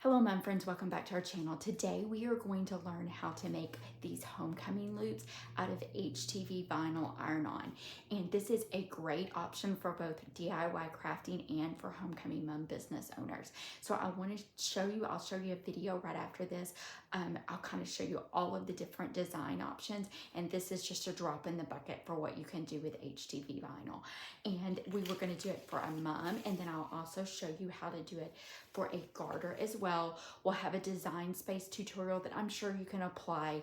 Hello mom friends, welcome back to our channel. Today we are going to learn how to make these homecoming loops out of HTV vinyl iron-on. And this is a great option for both DIY crafting and for homecoming mom business owners. So I want to show you, I'll show you a video right after this. I'll kind of show you all of the different design options, and this is just a drop in the bucket for what you can do with HTV vinyl. And we were going to do it for a mom, and then I'll also show you how to do it for a garter as well. We'll have a design space tutorial that I'm sure you can apply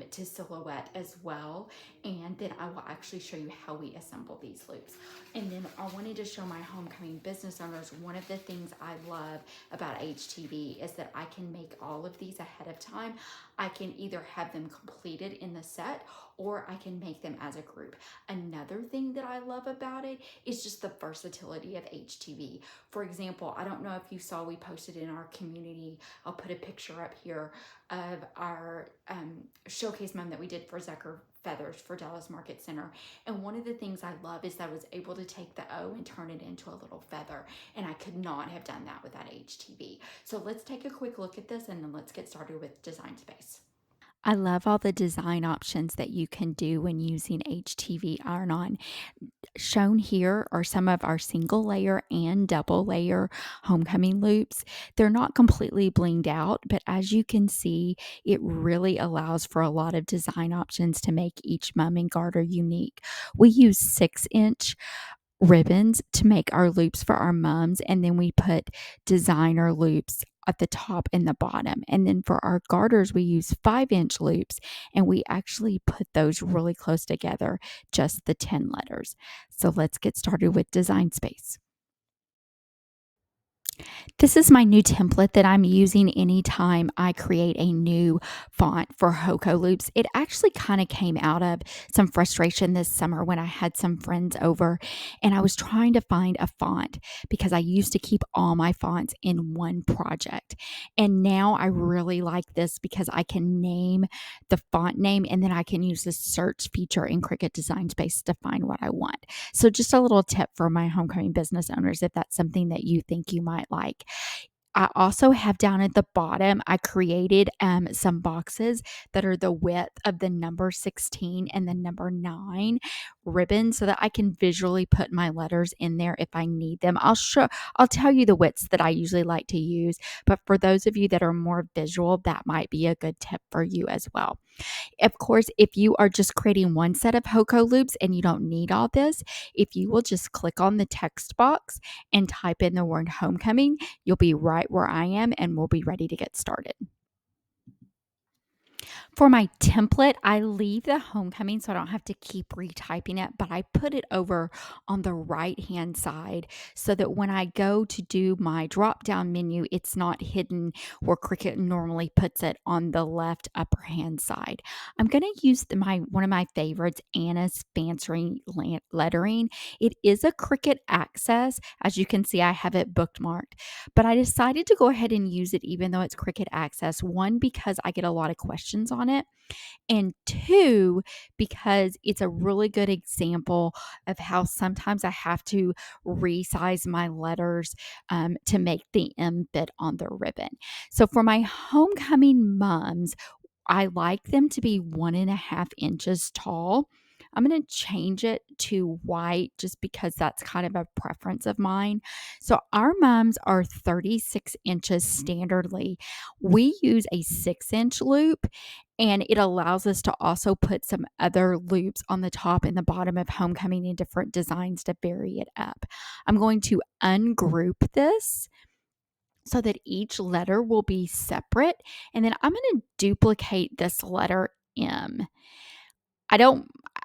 to silhouette as well. And then I will actually show you how we assemble these loops. And then I wanted to show my homecoming business owners, one of the things I love about HTV is that I can make all of these ahead of time. I can either have them completed in the set or I can make them as a group. Another thing that I love about it is just the versatility of HTV. For example, I don't know if you saw, we posted in our community, I'll put a picture up here of our showcase mom that we did for Zucker Feathers for Dallas Market Center. And one of the things I love is that I was able to take the O and turn it into a little feather. And I could not have done that without HTV. So let's take a quick look at this and then let's get started with Design Space. I love all the design options that you can do when using HTV iron-on. Shown here are some of our single layer and double layer homecoming loops. They're not completely blinged out, but as you can see, it really allows for a lot of design options to make each mum and garter unique. We use 6-inch ribbons to make our loops for our mums, and then we put designer loops at the top and the bottom. And then for our garters, we use 5-inch loops, and we actually put those really close together, just the 10 letters. So let's get started with Design Space. This is my new template that I'm using anytime I create a new font for HOCO loops. It actually kind of came out of some frustration this summer when I had some friends over and I was trying to find a font because I used to keep all my fonts in one project. And now I really like this because I can name the font name and then I can use the search feature in Cricut Design Space to find what I want. So just a little tip for my homecoming business owners if that's something that you think you might like. I also have down at the bottom, I created some boxes that are the width of the number 16 and the number 9 ribbon so that I can visually put my letters in there if I need them. I'll tell you the widths that I usually like to use, but for those of you that are more visual, that might be a good tip for you as well. Of course, if you are just creating one set of HOCO loops and you don't need all this, if you will just click on the text box and type in the word homecoming, you'll be right where I am and we'll be ready to get started. For my template, I leave the homecoming so I don't have to keep retyping it, but I put it over on the right-hand side so that when I go to do my drop-down menu, it's not hidden where Cricut normally puts it on the left upper hand side. I'm going to use one of my favorites, Anna's Fancy Lettering. It is a Cricut Access. As you can see, I have it bookmarked, but I decided to go ahead and use it even though it's Cricut Access. One, because I get a lot of questions on it, and two, because it's a really good example of how sometimes I have to resize my letters to make the M fit on the ribbon. So for my homecoming mums, I like them to be 1.5 inches tall. I'm going to change it to white just because that's kind of a preference of mine. So our mums are 36 inches standardly. We use a 6-inch loop, and it allows us to also put some other loops on the top and the bottom of homecoming in different designs to vary it up. I'm going to ungroup this so that each letter will be separate. And then I'm going to duplicate this letter M.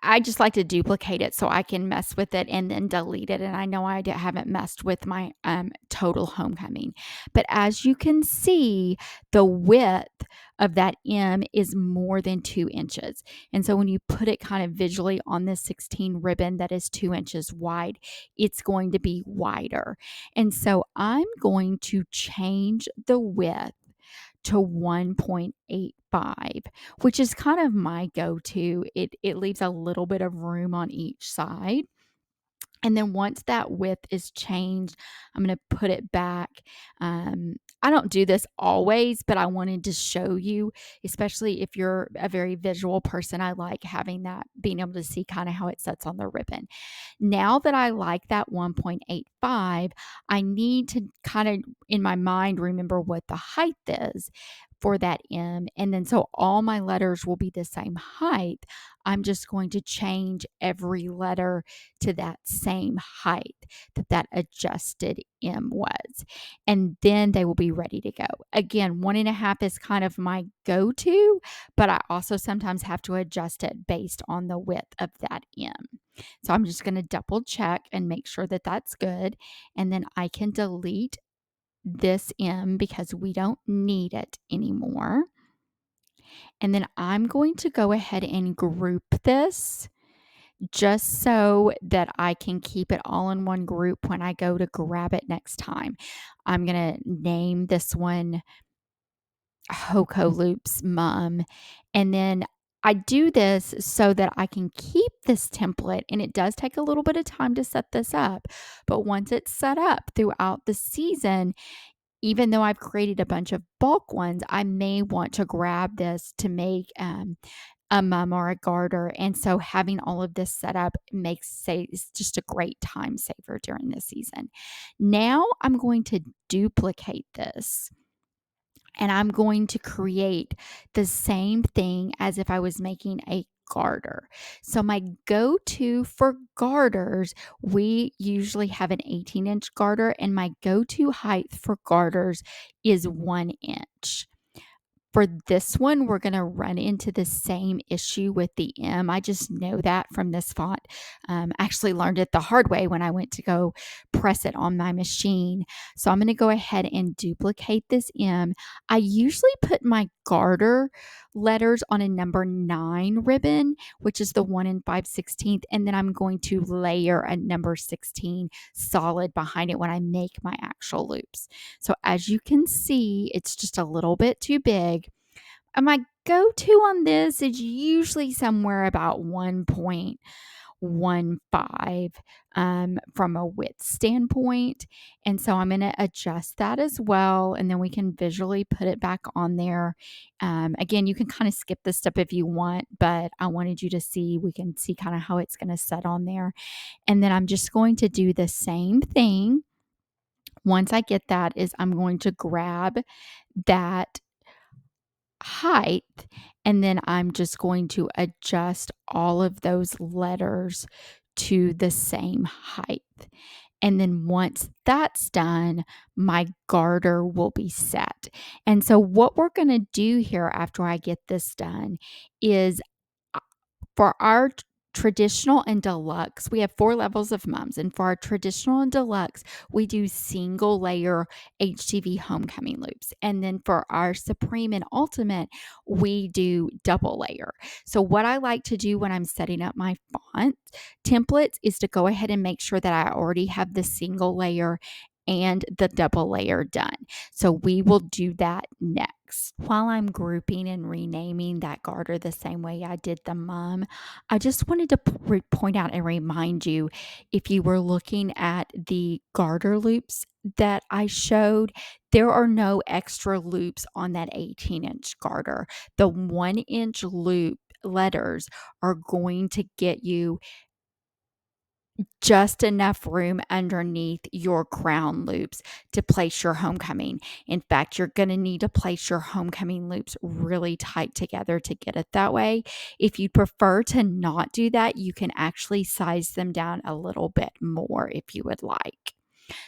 I just like to duplicate it so I can mess with it and then delete it. And I know I haven't messed with my total homecoming. But as you can see, the width of that M is more than 2 inches. And so when you put it kind of visually on this 16 ribbon that is 2 inches wide, it's going to be wider. And so I'm going to change the width to 1.85, which is kind of my go-to. It leaves a little bit of room on each side. And then once that width is changed, I'm going to put it back. I don't do this always, but I wanted to show you, especially if you're a very visual person. I like having that, being able to see kind of how it sets on the ribbon. Now that I like that 1.85, I need to kind of, in my mind, remember what the height is for that M. And then so all my letters will be the same height. I'm just going to change every letter to that same height that adjusted M was. And then they will be ready to go. Again, 1.5 is kind of my go-to, but I also sometimes have to adjust it based on the width of that M. So I'm just going to double check and make sure that that's good. And then I can delete this M because we don't need it anymore. And then I'm going to go ahead and group this just so that I can keep it all in one group when I go to grab it next time. I'm going to name this one HOCO Loops Mum. And then I do this so that I can keep this template, and it does take a little bit of time to set this up. But once it's set up throughout the season, even though I've created a bunch of bulk ones, I may want to grab this to make a mum or a garter. And so having all of this set up it's just a great time saver during the season. Now I'm going to duplicate this. And I'm going to create the same thing as if I was making a garter. So my go-to for garters, we usually have an 18-inch garter, and my go-to height for garters is 1 inch. For this one, we're going to run into the same issue with the M. I just know that from this font. Actually learned it the hard way when I went to go press it on my machine. So I'm going to go ahead and duplicate this M. I usually put my garter letters on a number 9 ribbon, which is the 1 5/16, and then I'm going to layer a number 16 solid behind it when I make my actual loops. So as you can see, it's just a little bit too big. And my go-to on this is usually somewhere about 1.15 from a width standpoint. And so I'm going to adjust that as well. And then we can visually put it back on there. Again, you can kind of skip this step if you want, but I wanted you to see, we can see kind of how it's going to set on there. And then I'm just going to do the same thing. Once I get that, I'm going to grab that height, and then I'm just going to adjust all of those letters to the same height. And then once that's done, my garter will be set. And so what we're going to do here after I get this done is for our traditional and deluxe, we have 4 levels of mums. And for our traditional and deluxe, we do single layer HTV homecoming loops. And then for our supreme and ultimate, we do double layer. So what I like to do when I'm setting up my font templates is to go ahead and make sure that I already have the single layer and the double layer done. So we will do that next. While I'm grouping and renaming that garter the same way I did the mum, I just wanted to point out and remind you, if you were looking at the garter loops that I showed, there are no extra loops on that 18-inch garter. The 1-inch loop letters are going to get you just enough room underneath your crown loops to place your homecoming. In fact, you're going to need to place your homecoming loops really tight together to get it that way. If you prefer to not do that, you can actually size them down a little bit more if you would like.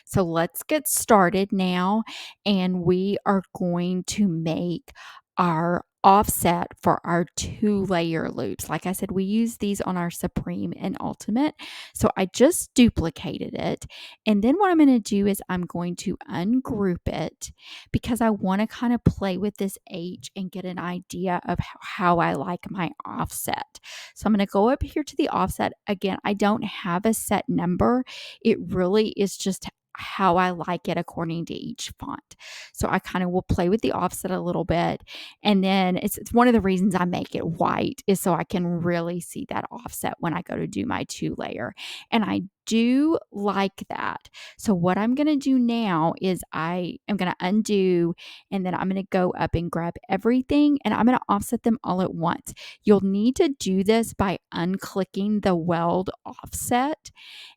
So let's get started now, and we are going to make our offset for our 2-layer loops. Like I said, we use these on our Supreme and Ultimate. So I just duplicated it. And then what I'm going to do is I'm going to ungroup it because I want to kind of play with this H and get an idea of how I like my offset. So I'm going to go up here to the offset. Again, I don't have a set number. It really is just how I like it according to each font. So I kind of will play with the offset a little bit. And then it's one of the reasons I make it white is so I can really see that offset when I go to do my 2-layer. And I do like that. So what I'm going to do now is I am going to undo, and then I'm going to go up and grab everything, and I'm going to offset them all at once. You'll need to do this by unclicking the weld offset.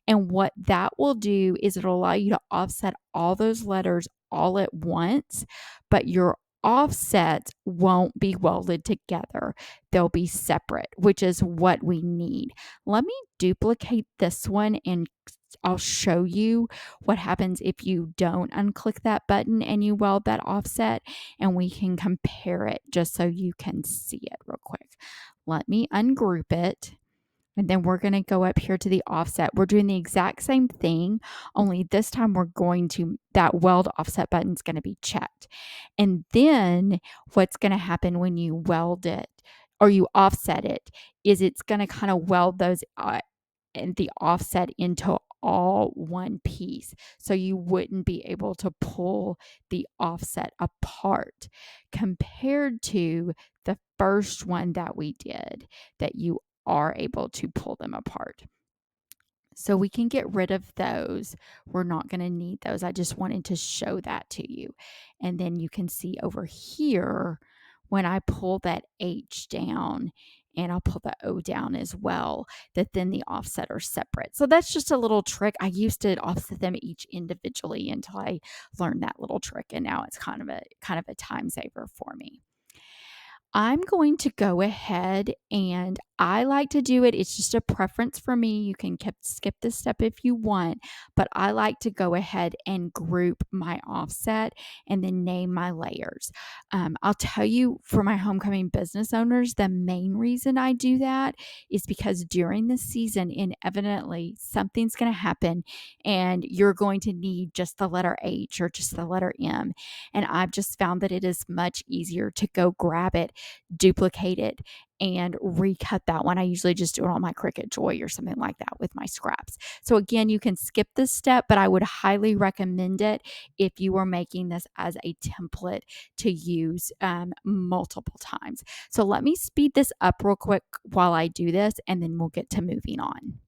And what that will do is it'll allow you to offset all those letters all at once, but your offsets won't be welded together. They'll be separate, which is what we need. Let me duplicate this one and I'll show you what happens if you don't unclick that button and you weld that offset, and we can compare it just so you can see it real quick. Let me ungroup it. And then we're going to go up here to the offset. We're doing the exact same thing, only this time that weld offset button is going to be checked. And then what's going to happen when you weld it or you offset it is it's going to kind of weld those and the offset into all one piece. So you wouldn't be able to pull the offset apart compared to the first one that we did, that you are able to pull them apart. So we can get rid of those. We're not going to need those. I just wanted to show that to you. And then you can see over here, when I pull that H down and I'll pull the O down as well, that then the offset are separate. So that's just a little trick. I used to offset them each individually until I learned that little trick. And now it's kind of a time saver for me. I'm going to go ahead, and I like to do it. It's just a preference for me. You can skip this step if you want, but I like to go ahead and group my offset and then name my layers. I'll tell you, for my homecoming business owners, the main reason I do that is because during the season, inevitably, something's going to happen and you're going to need just the letter H or just the letter M. And I've just found that it is much easier to go grab it, duplicate it, and recut that one. I usually just do it on my Cricut Joy or something like that with my scraps. So again, you can skip this step, but I would highly recommend it if you are making this as a template to use multiple times. So let me speed this up real quick while I do this, and then we'll get to moving on.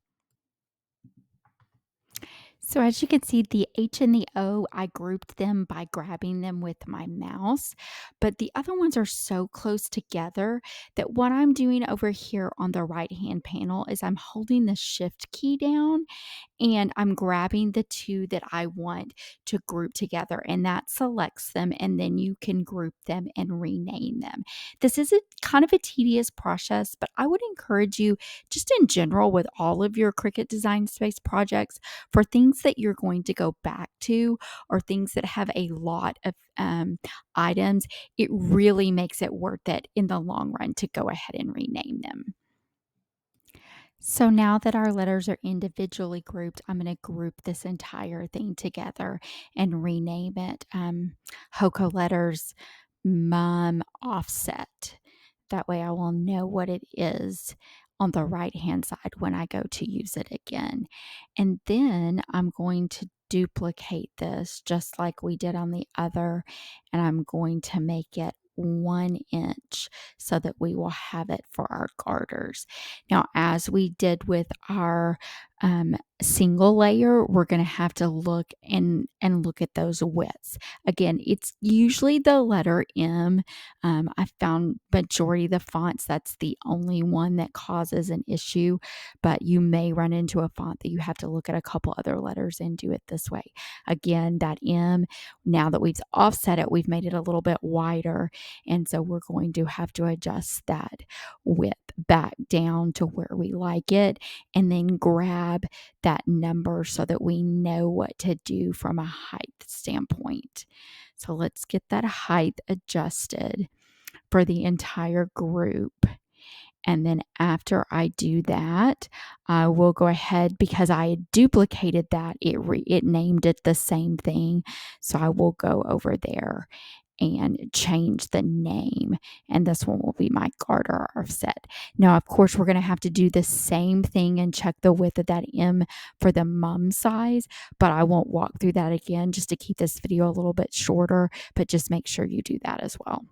So as you can see, the H and the O, I grouped them by grabbing them with my mouse, but the other ones are so close together that what I'm doing over here on the right-hand panel is I'm holding the Shift key down and I'm grabbing the two that I want to group together, and that selects them, and then you can group them and rename them. This is kind of a tedious process, but I would encourage you, just in general with all of your Cricut Design Space projects, for things that you're going to go back to or things that have a lot of items, it really makes it worth it in the long run to go ahead and rename them. So now that our letters are individually grouped, I'm going to group this entire thing together and rename it HOCO letters mom offset. That way I will know what it is on the right hand side when I go to use it again. And then I'm going to duplicate this just like we did on the other, and I'm going to make it 1 inch so that we will have it for our garters. Now, as we did with our single layer, we're going to have to look and look at those widths. Again, it's usually the letter M. I found majority of the fonts, that's the only one that causes an issue, but you may run into a font that you have to look at a couple other letters and do it this way. Again, that M, now that we've offset it, we've made it a little bit wider, and so we're going to have to adjust that width back down to where we like it, and then grab that number so that we know what to do from a height standpoint. So let's get that height adjusted for the entire group. And then after I do that, I will go ahead, because I had duplicated that, it named it the same thing. So I will go over there and change the name, and this one will be my garter offset. Now, of course, we're going to have to do the same thing and check the width of that M for the mum size, but I won't walk through that again just to keep this video a little bit shorter, but just make sure you do that as well.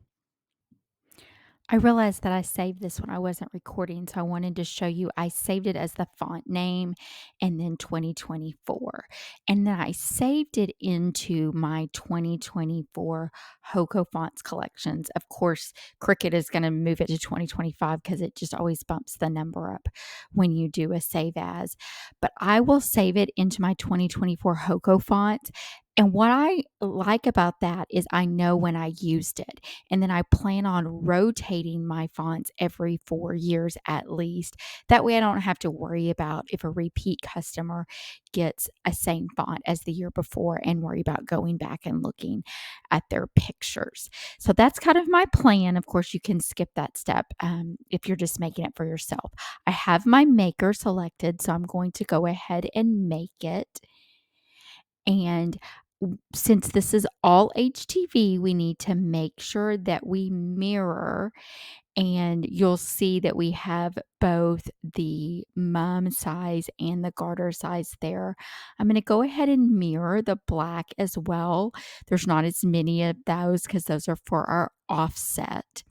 I realized that I saved this when I wasn't recording, so I wanted to show you. I saved it as the font name and then 2024. And then I saved it into my 2024 HOCO fonts collections. Of course, Cricut is going to move it to 2025 because it just always bumps the number up when you do a save as. But I will save it into my 2024 HOCO font. And what I like about that is I know when I used it. And then I plan on rotating my fonts every 4 years at least. That way I don't have to worry about if a repeat customer gets a same font as the year before and worry about going back and looking at their pictures. So that's kind of my plan. Of course, you can skip that step if you're just making it for yourself. I have my maker selected, so I'm going to go ahead and make it. And since this is all HTV, we need to make sure that we mirror, and you'll see that we have both the mum size and the garter size there. I'm going to go ahead and mirror the black as well. There's not as many of those because those are for our offset.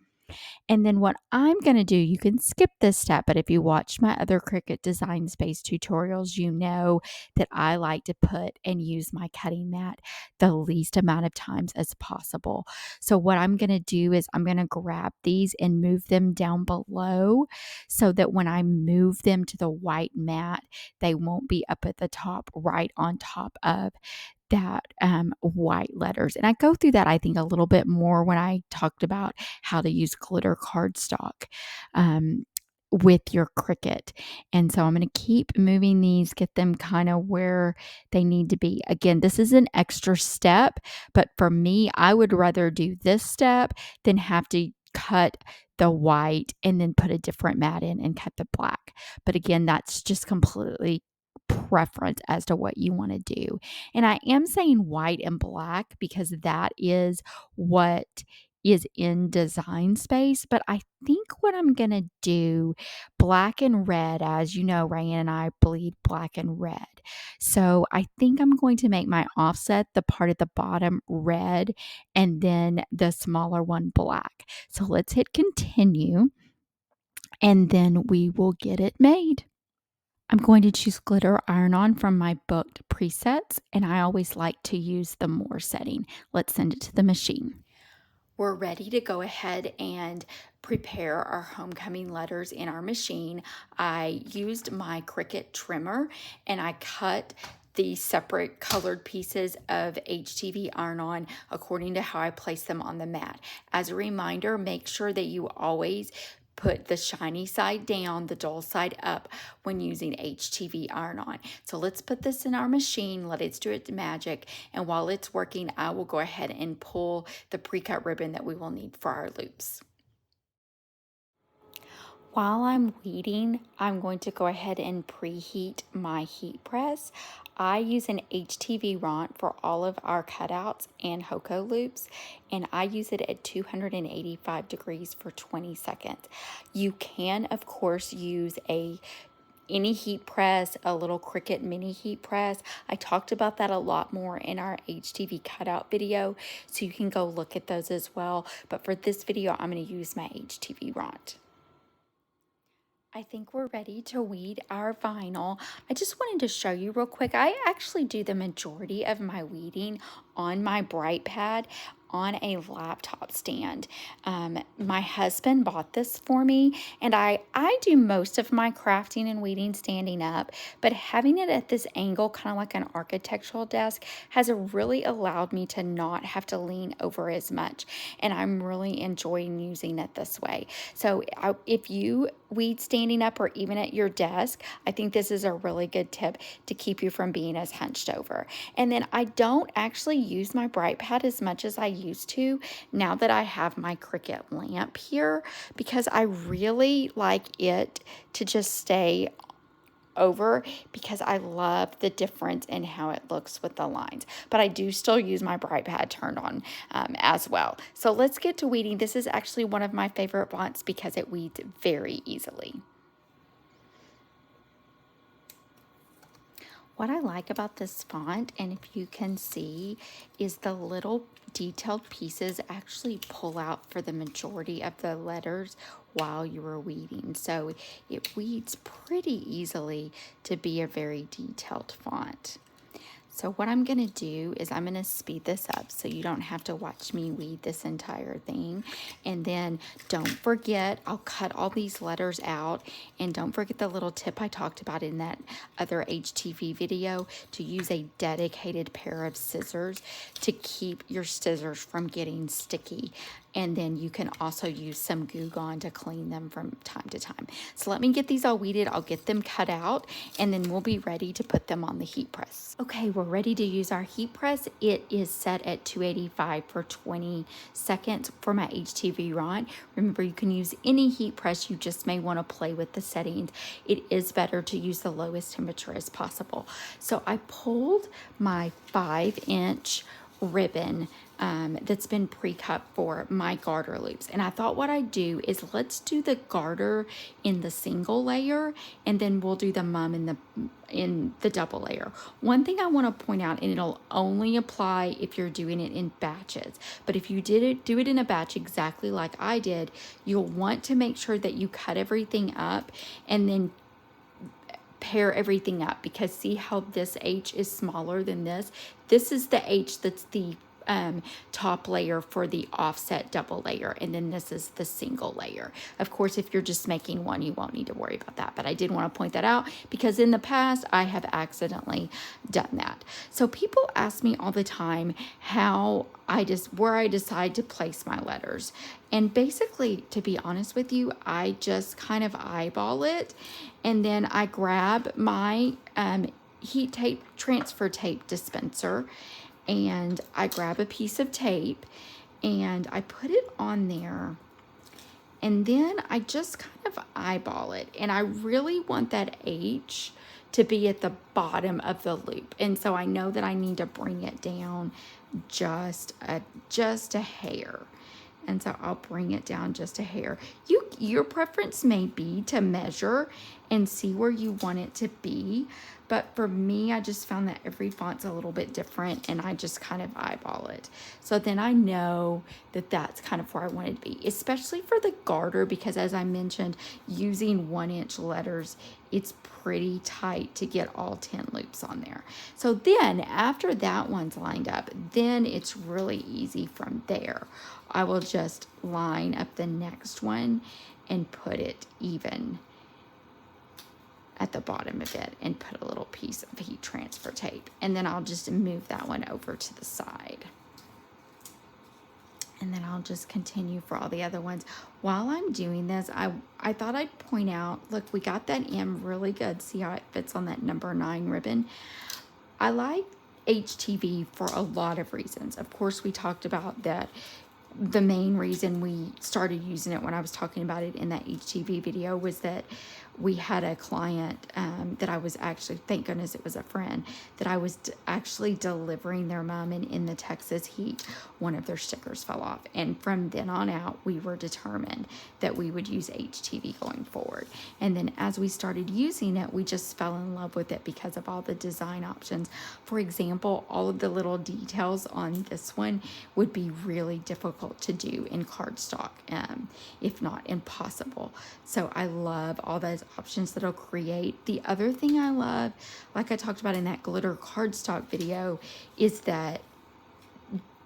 And then what I'm going to do, you can skip this step, but if you watch my other Cricut Design Space tutorials, you know that I like to put and use my cutting mat the least amount of times as possible. So what I'm going to do is I'm going to grab these and move them down below so that when I move them to the white mat, they won't be up at the top, right on top of that white letters. And I go through that, I think, a little bit more when I talked about how to use glitter cardstock with your Cricut. And so I'm going to keep moving these, get them kind of where they need to be. Again, this is an extra step, but for me, I would rather do this step than have to cut the white and then put a different mat in and cut the black. But again, that's just completely preference as to what you want to do. And I am saying white and black because that is what is in Design Space, but I think what I'm going to do, black and red, as you know, Ryan and I bleed black and red. So I think I'm going to make my offset, the part at the bottom, red, and then the smaller one black. So let's hit continue, and then we will get it made. I'm going to choose glitter iron-on from my booked presets, and I always like to use the more setting. Let's send it to the machine. We're ready to go ahead and prepare our homecoming letters in our machine. I used my Cricut trimmer and I cut the separate colored pieces of HTV iron-on according to how I place them on the mat. As a reminder, make sure that you always put the shiny side down, the dull side up when using HTV iron-on. So let's put this in our machine, let it do its magic, and while it's working, I will go ahead and pull the pre-cut ribbon that we will need for our loops. While I'm weeding, I'm going to go ahead and preheat my heat press. I use an HTV Ront for all of our cutouts and HOCO loops, and I use it at 285 degrees for 20 seconds. You can, of course, use any heat press, a little Cricut mini heat press. I talked about that a lot more in our HTV cutout video, so you can go look at those as well. But for this video, I'm going to use my HTV Ront. I think we're ready to weed our vinyl. I just wanted to show you real quick. I actually do the majority of my weeding on my bright pad on a laptop stand. My husband bought this for me, and I do most of my crafting and weeding standing up, but having it at this angle, kind of like an architectural desk, has really allowed me to not have to lean over as much, and I'm really enjoying using it this way. So if you weed standing up or even at your desk, I think this is a really good tip to keep you from being as hunched over. And then I don't actually use my bright pad as much as I used to now that I have my Cricut lamp here, because I really like it to just stay over, because I love the difference in how it looks with the lines. But I do still use my bright pad turned on as well. So let's get to weeding. This is actually one of my favorite fonts because it weeds very easily. What I like about this font, and if you can see, is the little detailed pieces actually pull out for the majority of the letters while you were weeding. So it weeds pretty easily to be a very detailed font. So what I'm going to do is I'm going to speed this up so you don't have to watch me weed this entire thing. And then don't forget, I'll cut all these letters out. And don't forget the little tip I talked about in that other HTV video, to use a dedicated pair of scissors to keep your scissors from getting sticky. And then you can also use some Goo Gone to clean them from time to time. So let me get these all weeded. I'll get them cut out, and then we'll be ready to put them on the heat press. Okay, we're ready to use our heat press. It is set at 285 for 20 seconds for my HTV Ront. Remember, you can use any heat press. You just may want to play with the settings. It is better to use the lowest temperature as possible. So I pulled my 5-inch ribbon that's been pre-cut for my garter loops, and I thought what I'd do is let's do the garter in the single layer, and then we'll do the mum in the double layer. One thing I want to point out, and it'll only apply if you're doing it in batches, but if you do it in a batch exactly like I did, you'll want to make sure that you cut everything up and then pair everything up, because see how this H is smaller than this? This is the H that's the top layer for the offset double layer, and then this is the single layer. Of course, if you're just making one, you won't need to worry about that, but I did want to point that out because in the past I have accidentally done that. So people ask me all the time where I decide to place my letters, and basically, to be honest with you, I just kind of eyeball it, and then I grab my heat tape transfer tape dispenser, and I grab a piece of tape and I put it on there, and then I just kind of eyeball it, and I really want that H to be at the bottom of the loop, and so I know that I need to bring it down just a hair. And so I'll bring it down just a hair. Your preference may be to measure and see where you want it to be. But for me, I just found that every font's a little bit different, and I just kind of eyeball it. So then I know that that's kind of where I want it to be, especially for the garter, because as I mentioned, using 1-inch letters, it's pretty tight to get all 10 loops on there. So then after that one's lined up, then it's really easy from there. I will just line up the next one and put it even at the bottom of it and put a little piece of heat transfer tape. And then I'll just move that one over to the side. And then I'll just continue for all the other ones. While I'm doing this, I thought I'd point out, look, we got that M really good. See how it fits on that number 9 ribbon? I like HTV for a lot of reasons. Of course, we talked about that. The main reason we started using it when I was talking about it in that HTV video was that we had a client that I was actually, thank goodness it was a friend, that I was actually delivering their mom, and in the Texas heat, one of their stickers fell off. And from then on out, we were determined that we would use HTV going forward. And then as we started using it, we just fell in love with it because of all the design options. For example, all of the little details on this one would be really difficult to do in cardstock, if not impossible. So I love all those options that it'll create. The other thing I love, like I talked about in that glitter cardstock video, is that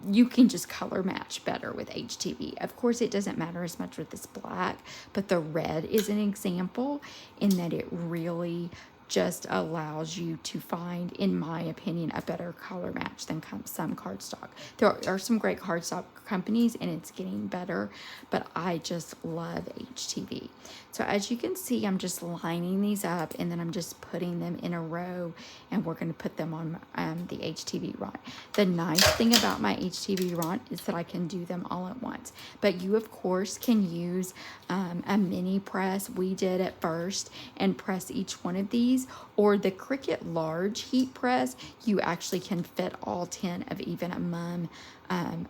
you can just color match better with HTV. Of course, it doesn't matter as much with this black, but the red is an example in that it really just allows you to find, in my opinion, a better color match than some cardstock. There are some great cardstock companies, and it's getting better, but I just love HTV. So as you can see, I'm just lining these up, and then I'm just putting them in a row, and we're going to put them on the HTV Ront. The nice thing about my HTV Ront is that I can do them all at once, but you of course can use a mini press. We did at first, and press each one of these, or the Cricut large heat press. You actually can fit all 10 of even a mum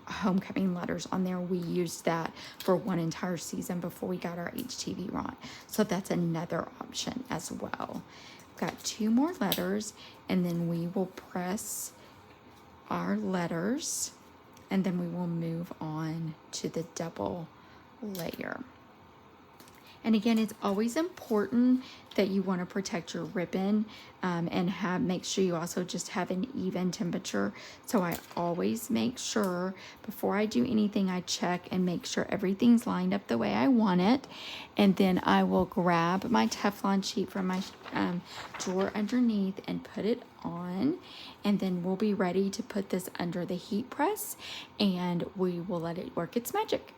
homecoming letters on there. We used that for one entire season before we got our HTV Ront. So that's another option as well. got 2 more letters, and then we will press our letters, and then we will move on to the double layer. And again, it's always important that you want to protect your ribbon and make sure you also just have an even temperature. So I always make sure before I do anything, I check and make sure everything's lined up the way I want it. And then I will grab my Teflon sheet from my drawer underneath and put it on. And then we'll be ready to put this under the heat press, and we will let it work its magic.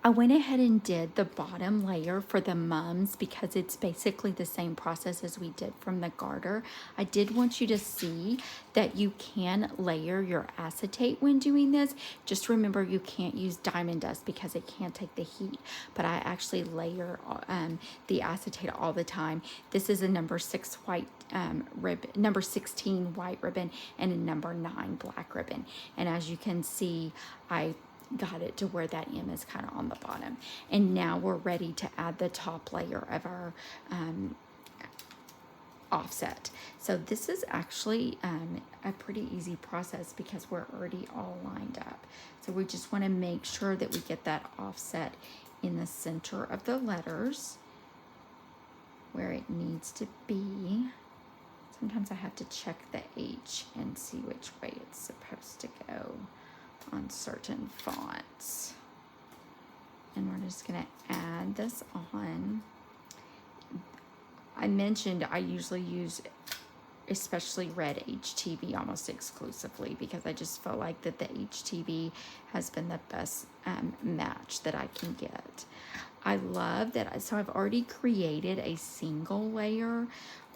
I went ahead and did the bottom layer for the mums because it's basically the same process as we did from the garter. I did want you to see that you can layer your acetate when doing this. Just remember you can't use diamond dust because it can't take the heat, but I actually layer the acetate all the time. This is a number 6 white ribbon, number 16 white ribbon, and a number 9 black ribbon. And as you can see, I got it to where that M is kind of on the bottom. And now we're ready to add the top layer of our offset. So this is actually a pretty easy process because we're already all lined up. So we just want to make sure that we get that offset in the center of the letters where it needs to be. Sometimes I have to check the H and see which way it's supposed to go on certain fonts. And we're just going to add this on. I mentioned I usually use especially red HTV almost exclusively because I just feel like that the HTV has been the best match that I can get. I love that. So I've already created a single layer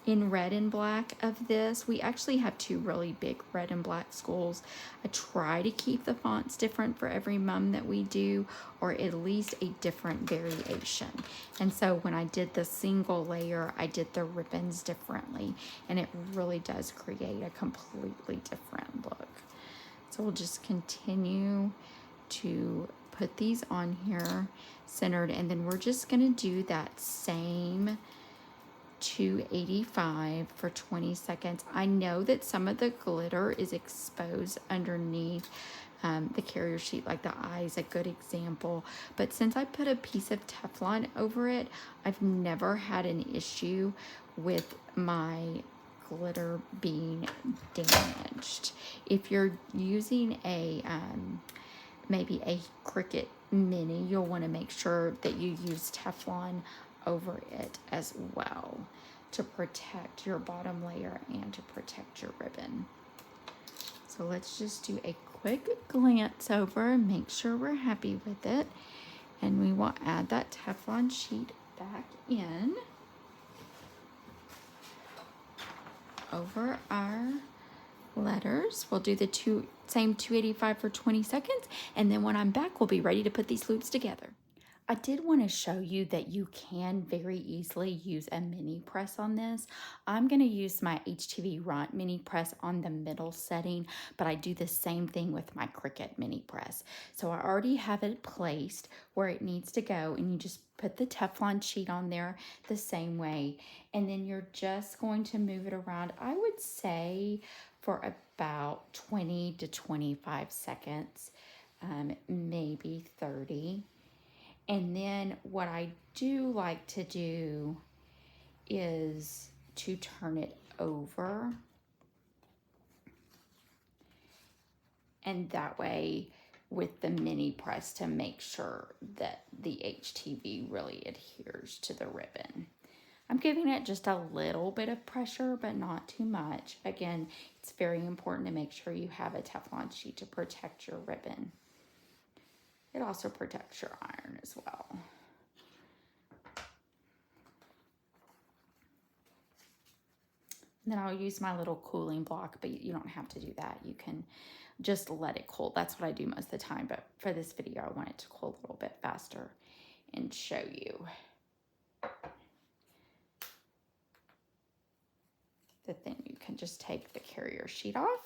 in red and black of this. We actually have 2 really big red and black schools. I try to keep the fonts different for every mum that we do, or at least a different variation. And so when I did the single layer, I did the ribbons differently, and it really does create a completely different look. So we'll just continue to put these on here centered, and then we're just going to do that same 285 for 20 seconds. I know that some of the glitter is exposed underneath the carrier sheet, like the eye is a good example, but since I put a piece of Teflon over it, I've never had an issue with my glitter being damaged. If you're using a maybe a Cricut mini, you'll want to make sure that you use Teflon over it as well to protect your bottom layer and to protect your ribbon. So let's just do a quick glance over and make sure we're happy with it. And we will add that Teflon sheet back in over our letters. We'll do the same 285 for 20 seconds, and then when I'm back, we'll be ready to put these loops together. I did want to show you that you can very easily use a mini press on this. I'm going to use my HTV Ront mini press on the middle setting, but I do the same thing with my Cricut mini press. So I already have it placed where it needs to go, and you just put the Teflon sheet on there the same way, and then you're just going to move it around, I would say, for about 20 to 25 seconds, maybe 30. And then what I do like to do is to turn it over. And that way with the mini press to make sure that the HTV really adheres to the ribbon. I'm giving it just a little bit of pressure, but not too much. Again, it's very important to make sure you have a Teflon sheet to protect your ribbon. It also protects your iron as well. And then I'll use my little cooling block, but you don't have to do that. You can just let it cool. That's what I do most of the time, but for this video, I want it to cool a little bit faster and show you. Then you can just take the carrier sheet off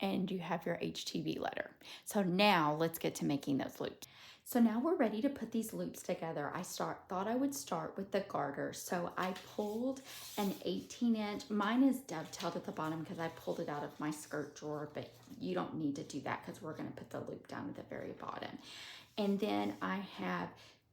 and you have your HTV letter. So now let's get to making those loops. So now we're ready to put these loops together. I thought I would start with the garter. So I pulled an 18-inch, mine is dovetailed at the bottom because I pulled it out of my skirt drawer, but you don't need to do that because we're gonna put the loop down at the very bottom. And then I have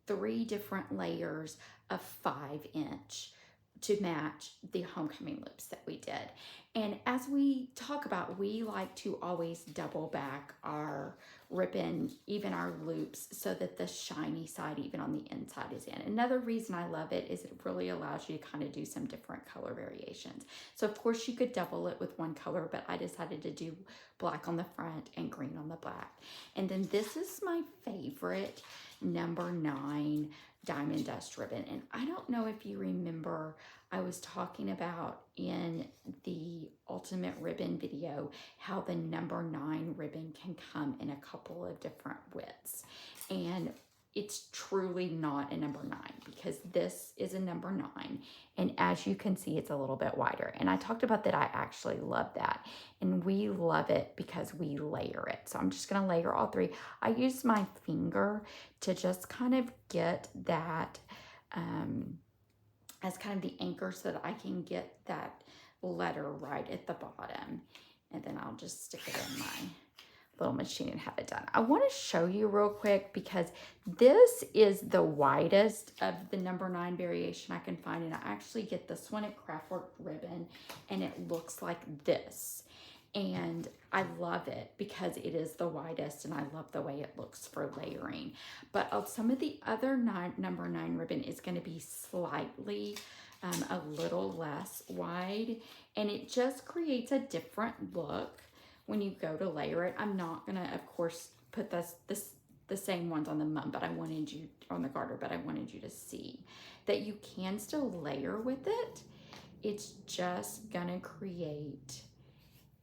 3 different layers of 5-inch to match the homecoming loops that we did. And as we talk about, we like to always double back our ribbon, even our loops, so that the shiny side even on the inside is in. Another reason I love it is it really allows you to kind of do some different color variations. So of course you could double it with one color, but I decided to do black on the front and green on the back. And then this is my favorite number 9 diamond dust ribbon. And I don't know if you remember, I was talking about in the ultimate ribbon video how the number 9 ribbon can come in a couple of different widths, and it's truly not a number 9 because this is a number 9, and as you can see it's a little bit wider. And I talked about that I actually love that, and we love it because we layer it. So I'm just going to layer all 3. I use my finger to just kind of get that as kind of the anchor so that I can get that letter right at the bottom, and then I'll just stick it in my little machine and have it done. I want to show you real quick because this is the widest of the number 9 variation I can find, and I actually get this one at Craftwork Ribbon, and it looks like this. And I love it because it is the widest, and I love the way it looks for layering. But some of the other number 9 ribbon is going to be slightly a little less wide, and it just creates a different look when you go to layer it. I'm not going to, of course, put the same ones on the mum, but I wanted you on the garter, but I wanted you to see that you can still layer with it. It's just going to create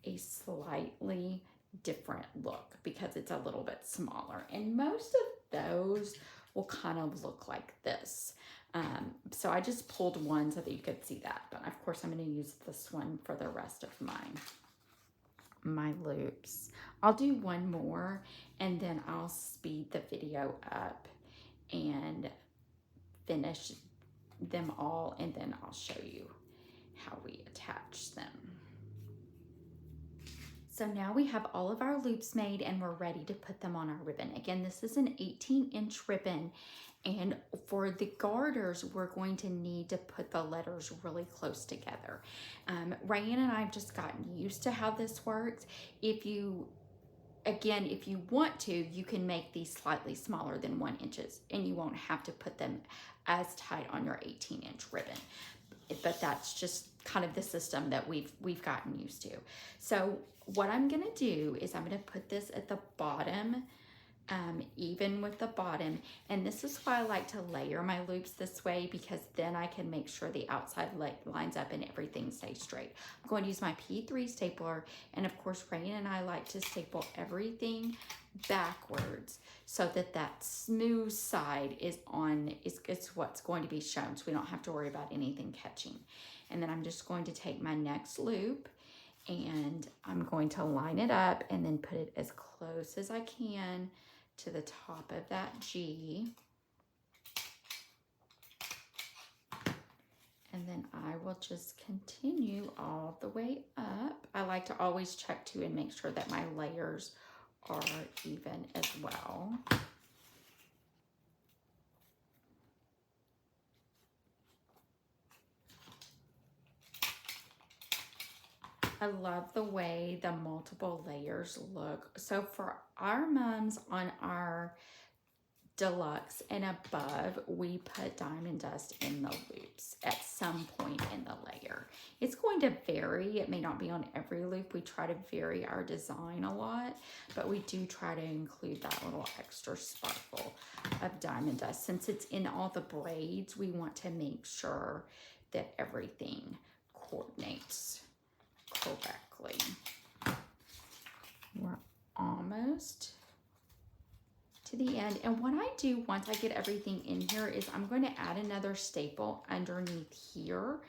a slightly different look because it's a little bit smaller, and most of those will kind of look like this. So I just pulled one so that you could see that, but of course I'm going to use this one for the rest of my loops. I'll do one more and then I'll speed the video up and finish them all, and then I'll show you how we attach them. So now we have all of our loops made and we're ready to put them on our ribbon. Again, this is an 18-inch ribbon, and for the garters, we're going to need to put the letters really close together. Rayanne and I have just gotten used to how this works. If you want to, you can make these slightly smaller than 1 inch, and you won't have to put them as tight on your 18-inch ribbon. But that's just kind of the system that we've gotten used to. So what I'm gonna do is I'm gonna put this at the bottom, even with the bottom, and this is why I like to layer my loops this way, because then I can make sure the outside lines up and everything stays straight. I'm going to use my P3 stapler, and of course Rayanne and I like to staple everything backwards so that that smooth side is what's going to be shown, so we don't have to worry about anything catching. And then I'm just going to take my next loop and I'm going to line it up and then put it as close as I can to the top of that G. And then I will just continue all the way up. I like to always check too and make sure that my layers are even as well. I love the way the multiple layers look. So for our mums on our deluxe and above, we put diamond dust in the loops at some point in the layer. It's going to vary. It may not be on every loop. We try to vary our design a lot, but we do try to include that little extra sparkle of diamond dust. Since it's in all the braids, we want to make sure that everything coordinates correctly. We're almost to the end, and what I do once I get everything in here is I'm going to add another staple underneath here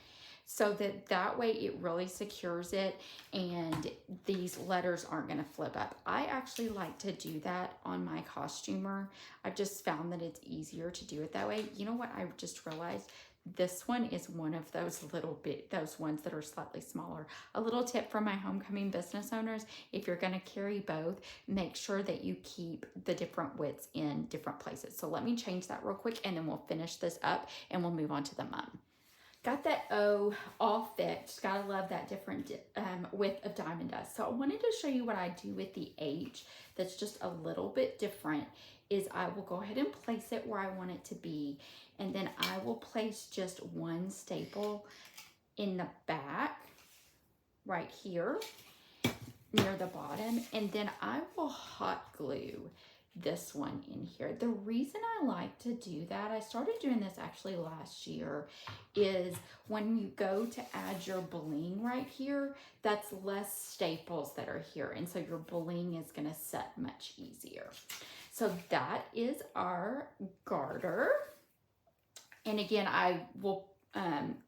so that way it really secures it and these letters aren't going to flip up. I actually like to do that on my costumer. I've just found that it's easier to do it that way. You know what I just realized? This one is one of those those ones that are slightly smaller. A little tip from my homecoming business owners: if you're going to carry both, make sure that you keep the different widths in different places. So let me change that real quick and then we'll finish this up and we'll move on to the mum. Got that O all fixed. Gotta love that different width of diamond dust. So I wanted to show you what I do with the H that's just a little bit different. Is I will go ahead and place it where I want it to be, and then I will place just one staple in the back right here near the bottom, and then I will hot glue this one in here. The reason I like to do that, I started doing this actually last year, is when you go to add your bling right here, that's less staples that are here, and so your bling is going to set much easier. So that is our garter. And again, I will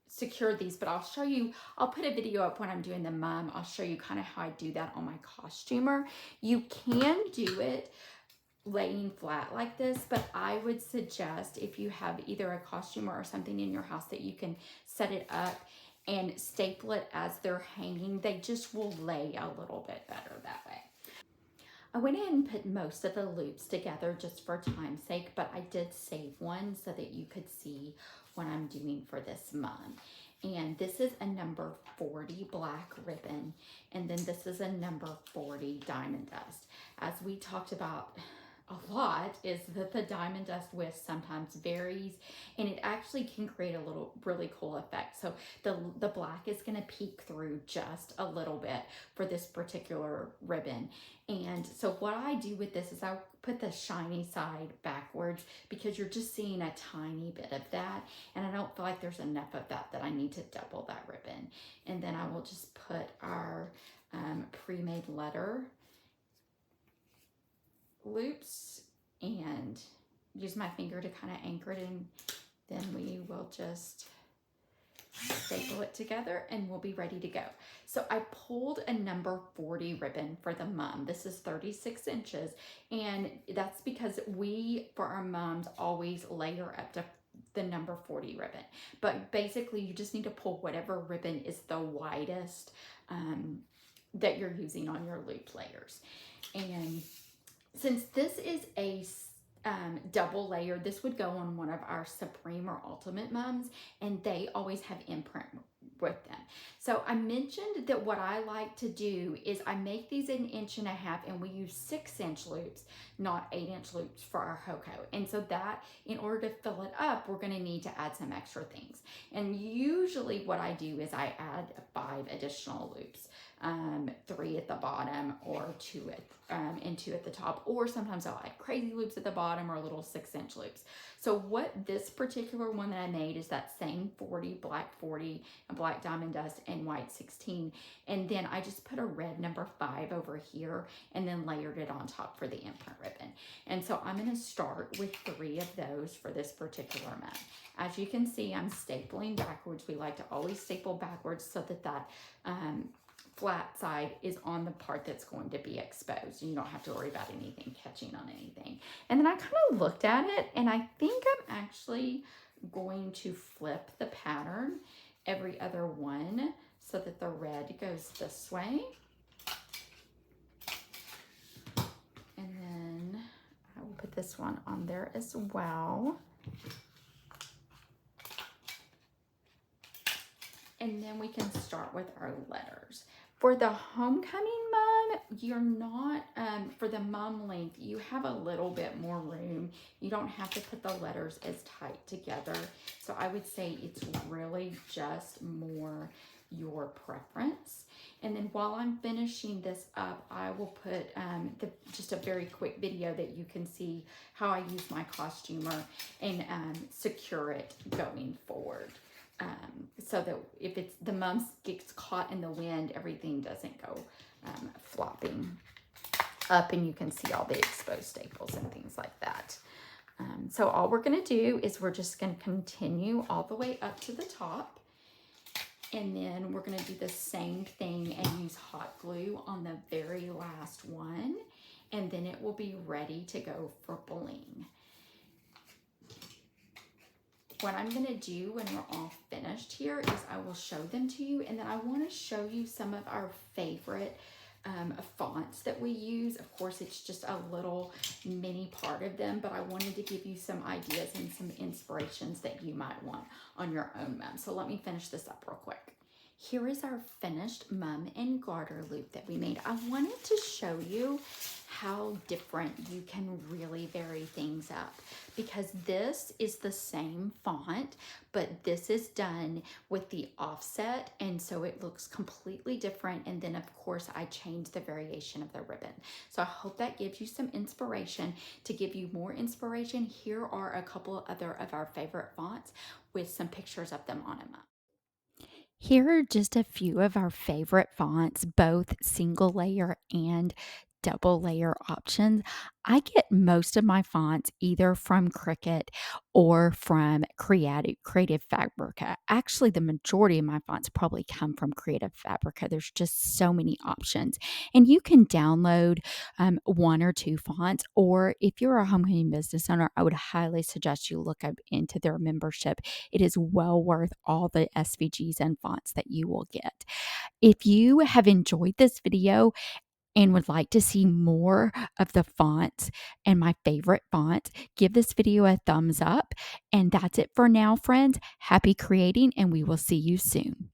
secure these, but I'll show you, I'll put a video up when I'm doing the mum. I'll show you kind of how I do that on my costumer. You can do it laying flat like this, but I would suggest if you have either a costumer or something in your house that you can set it up and staple it as they're hanging, they just will lay a little bit better that way. I went ahead and put most of the loops together just for time's sake, but I did save one so that you could see what I'm doing for this mum. And this is a number 40 black ribbon, and then this is a number 40 diamond dust. As we talked about a lot, is that the diamond dust width sometimes varies, and it actually can create a little really cool effect. So the black is going to peek through just a little bit for this particular ribbon. And so what I do with this is I put the shiny side backwards because you're just seeing a tiny bit of that, and I don't feel like there's enough of that I need to double that ribbon. And then I will just put our pre-made letter loops and use my finger to kind of anchor it, and then we will just staple it together and we'll be ready to go. So I pulled a number 40 ribbon for the mum. This is 36 inches, and that's because we, for our mums, always layer up to the number 40 ribbon. But basically you just need to pull whatever ribbon is the widest that you're using on your loop layers. And since this is a double layer, this would go on one of our Supreme or Ultimate mums, and they always have imprint with them. So I mentioned that what I like to do is I make these 1.5 inches, and we use 6-inch loops, not 8-inch loops for our HOCO. And so that, in order to fill it up, we're going to need to add some extra things. And usually what I do is I add 5 additional loops, 3 at the bottom or 2 and 2 at the top, or sometimes I'll add crazy loops at the bottom or little 6-inch loops. So what this particular one that I made is that same 40, black 40, and black diamond dust and white 16, and then I just put a red number 5 over here and then layered it on top for the imprint ribbon. And so I'm going to start with 3 of those for this particular mug. As you can see, I'm stapling backwards. We like to always staple backwards so that that flat side is on the part that's going to be exposed, and you don't have to worry about anything catching on anything. And then I kind of looked at it, and I think I'm actually going to flip the pattern every other one so that the red goes this way. And then I will put this one on there as well. And then we can start with our letters. For the homecoming mum, you're not, for the mum length, you have a little bit more room. You don't have to put the letters as tight together. So I would say it's really just more your preference. And then while I'm finishing this up, I will put just a very quick video that you can see how I use my costumer and secure it going forward. So that if it's the mum gets caught in the wind, everything doesn't go flopping up, and you can see all the exposed staples and things like that. So all we're going to do is we're just going to continue all the way up to the top, And then we're going to do the same thing and use hot glue on the very last one. And then it will be ready to go for bling. What I'm going to do when we're all finished here is I will show them to you, and then I want to show you some of our favorite fonts that we use. Of course, it's just a little mini part of them, but I wanted to give you some ideas and some inspirations that you might want on your own mum. So let me finish this up real quick. Here is our finished mum and garter loop that we made. I wanted to show you how different you can really vary things up, because this is the same font, but this is done with the offset, and so it looks completely different. And then of course I changed the variation of the ribbon. So I hope that gives you some inspiration. To give you more inspiration, here are a couple other of our favorite fonts with some pictures of them on them. Here are just a few of our favorite fonts, both single layer and double layer options. I get most of my fonts either from Cricut or from Creative Fabrica. Actually, the majority of my fonts probably come from Creative Fabrica. There's just so many options. And you can download one or two fonts, or if you're a homecoming business owner, I would highly suggest you look up into their membership. It is well worth all the SVGs and fonts that you will get. If you have enjoyed this video and would like to see more of the fonts and my favorite fonts, give this video a thumbs up. And that's it for now, friends. Happy creating, and we will see you soon.